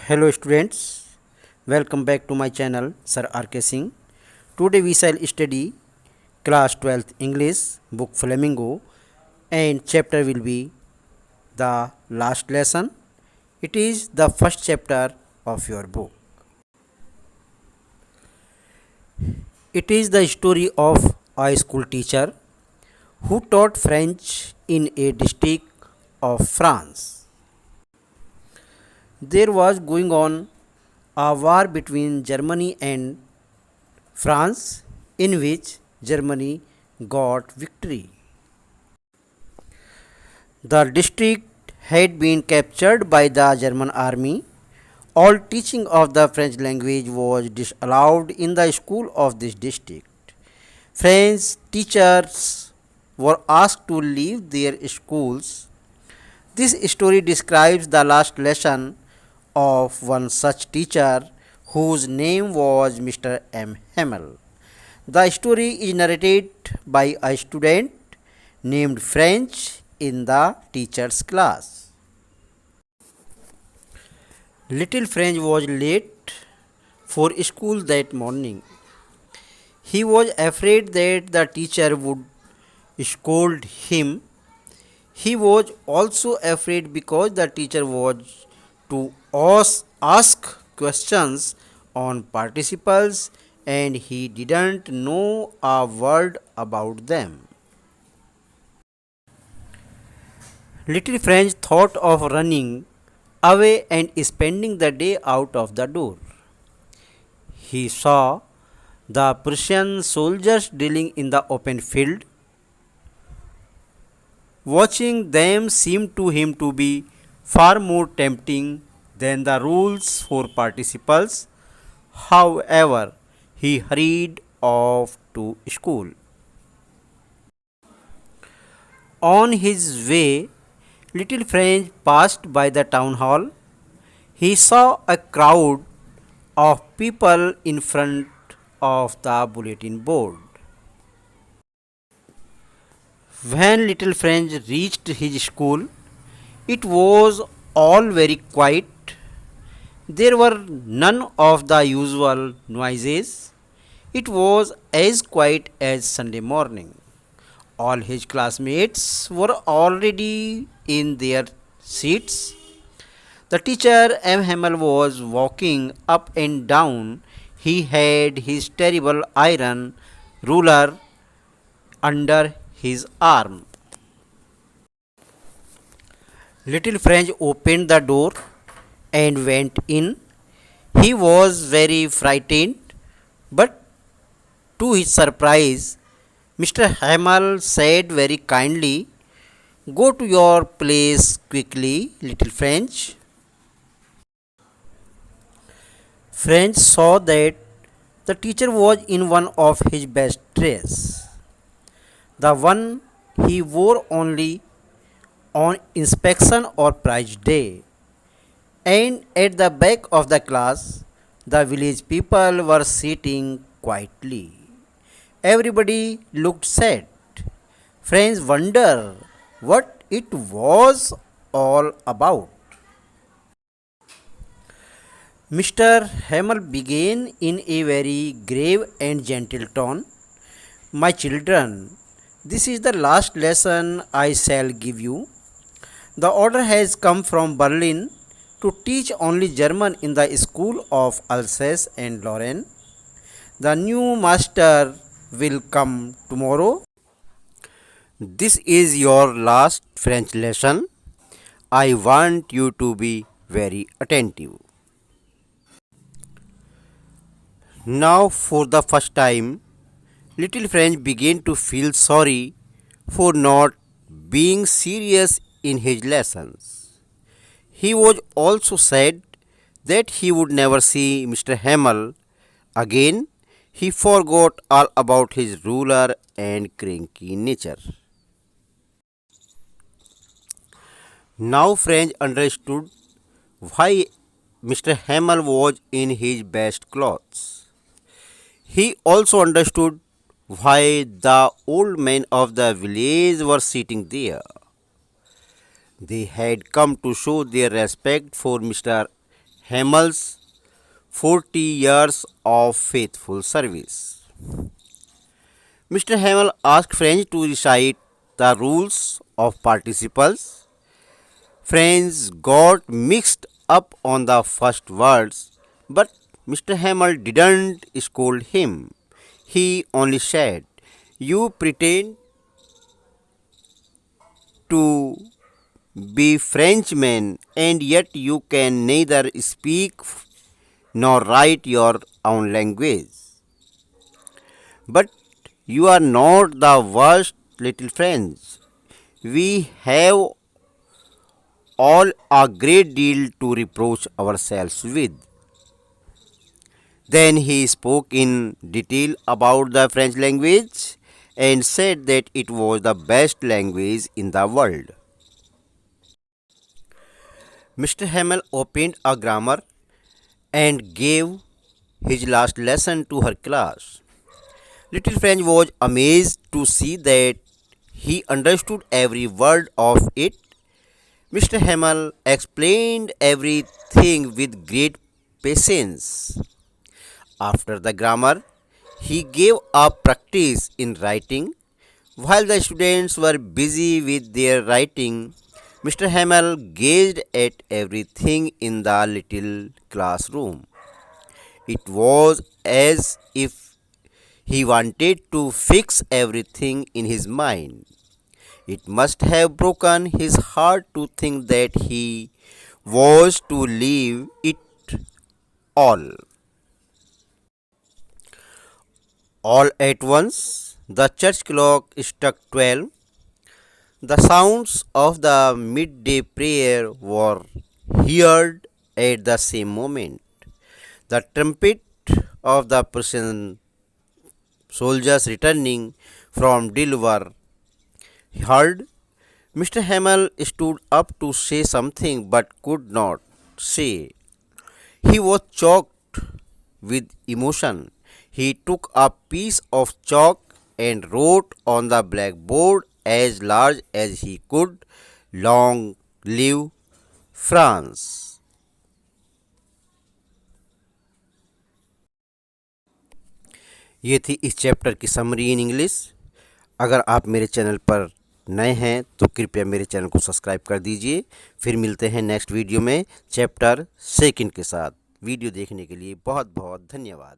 Hello students, welcome back to my channel Sir RK Singh. Today we shall study class 12th English book Flamingo and chapter will be the last lesson. It is the first chapter of your book. It is the story of a school teacher who taught French in a district of France. There was going on a war between Germany and France in which Germany got victory. The district had been captured by the German army. All teaching of the French language was disallowed in the school of this district. French teachers were asked to leave their schools. This story describes the last lesson of one such teacher whose name was Mr. M. Hamel. The story is narrated by a student named French in the teacher's class. Little French was late for school that morning. He was afraid that the teacher would scold him. He was also afraid because the teacher was to ask questions on participles and he didn't know a word about them. Little French thought of running away and spending the day out of the door. He saw the Prussian soldiers drilling in the open field. Watching them seemed to him to be far more tempting than the rules for participles. However, he hurried off to school. On his way, little French passed by the town hall. He saw a crowd of people in front of the bulletin board. When little French reached his school, it was all very quiet. There were none of the usual noises. It was as quiet as Sunday morning. All his classmates were already in their seats. The teacher M. Hamel was walking up and down. He had his terrible iron ruler under his arm. Little French opened the door and went in. He was very frightened, but to his surprise, Mr. Hamel said very kindly, "Go to your place quickly, little French." French saw that the teacher was in one of his best dress, the one he wore only on inspection or prize day. And at the back of the class, the village people were sitting quietly. Everybody looked sad. Friends wondered what it was all about. Mr. Hamel began in a very grave and gentle tone. My children, this is the last lesson I shall give you. The order has come from Berlin to teach only German in the school of Alsace and Lorraine. The new master will come tomorrow. This is your last French lesson. I want you to be very attentive. Now, for the first time, little French began to feel sorry for not being serious in his lessons. He was also sad that he would never see Mr. Hamel again. He forgot all about his ruler and cranky nature. Now French understood why Mr. Hamel was in his best clothes. He also understood why the old men of the village were sitting there. They had come to show their respect for Mr. Hamel's 40 years of faithful service. Mr. Hamel asked French to recite the rules of participles. French got mixed up on the first words, but Mr. Hamel didn't scold him. He only said, "You pretend to be Frenchmen, and yet you can neither speak nor write your own language. But you are not the worst little French. We have all a great deal to reproach ourselves with." Then he spoke in detail about the French language and said that it was the best language in the world. Mr. Hamel opened a grammar and gave his last lesson to her class. Little French was amazed to see that he understood every word of it. Mr. Hamel explained everything with great patience. After the grammar, he gave a practice in writing. While the students were busy with their writing, Mr. Hamel gazed at everything in the little classroom. It was as if he wanted to fix everything in his mind. It must have broken his heart to think that he was to leave it all. All at once, the church clock struck 12. The sounds of the midday prayer were heard at the same moment. The trumpet of the Prussian soldiers returning from drill were heard. Mr. Hamel stood up to say something but could not say. He was choked with emotion. He took a piece of chalk and wrote on the blackboard as large as he could, "Long live France." ये थी इस chapter की summary in English. अगर आप मेरे channel पर नए हैं तो कृपया मेरे चैनल को सब्सक्राइब कर दीजिए। फिर मिलते हैं नेक्स्ट वीडियो में चैप्टर 2 के साथ। वीडियो देखने के लिए बहुत बहुत धन्यवाद।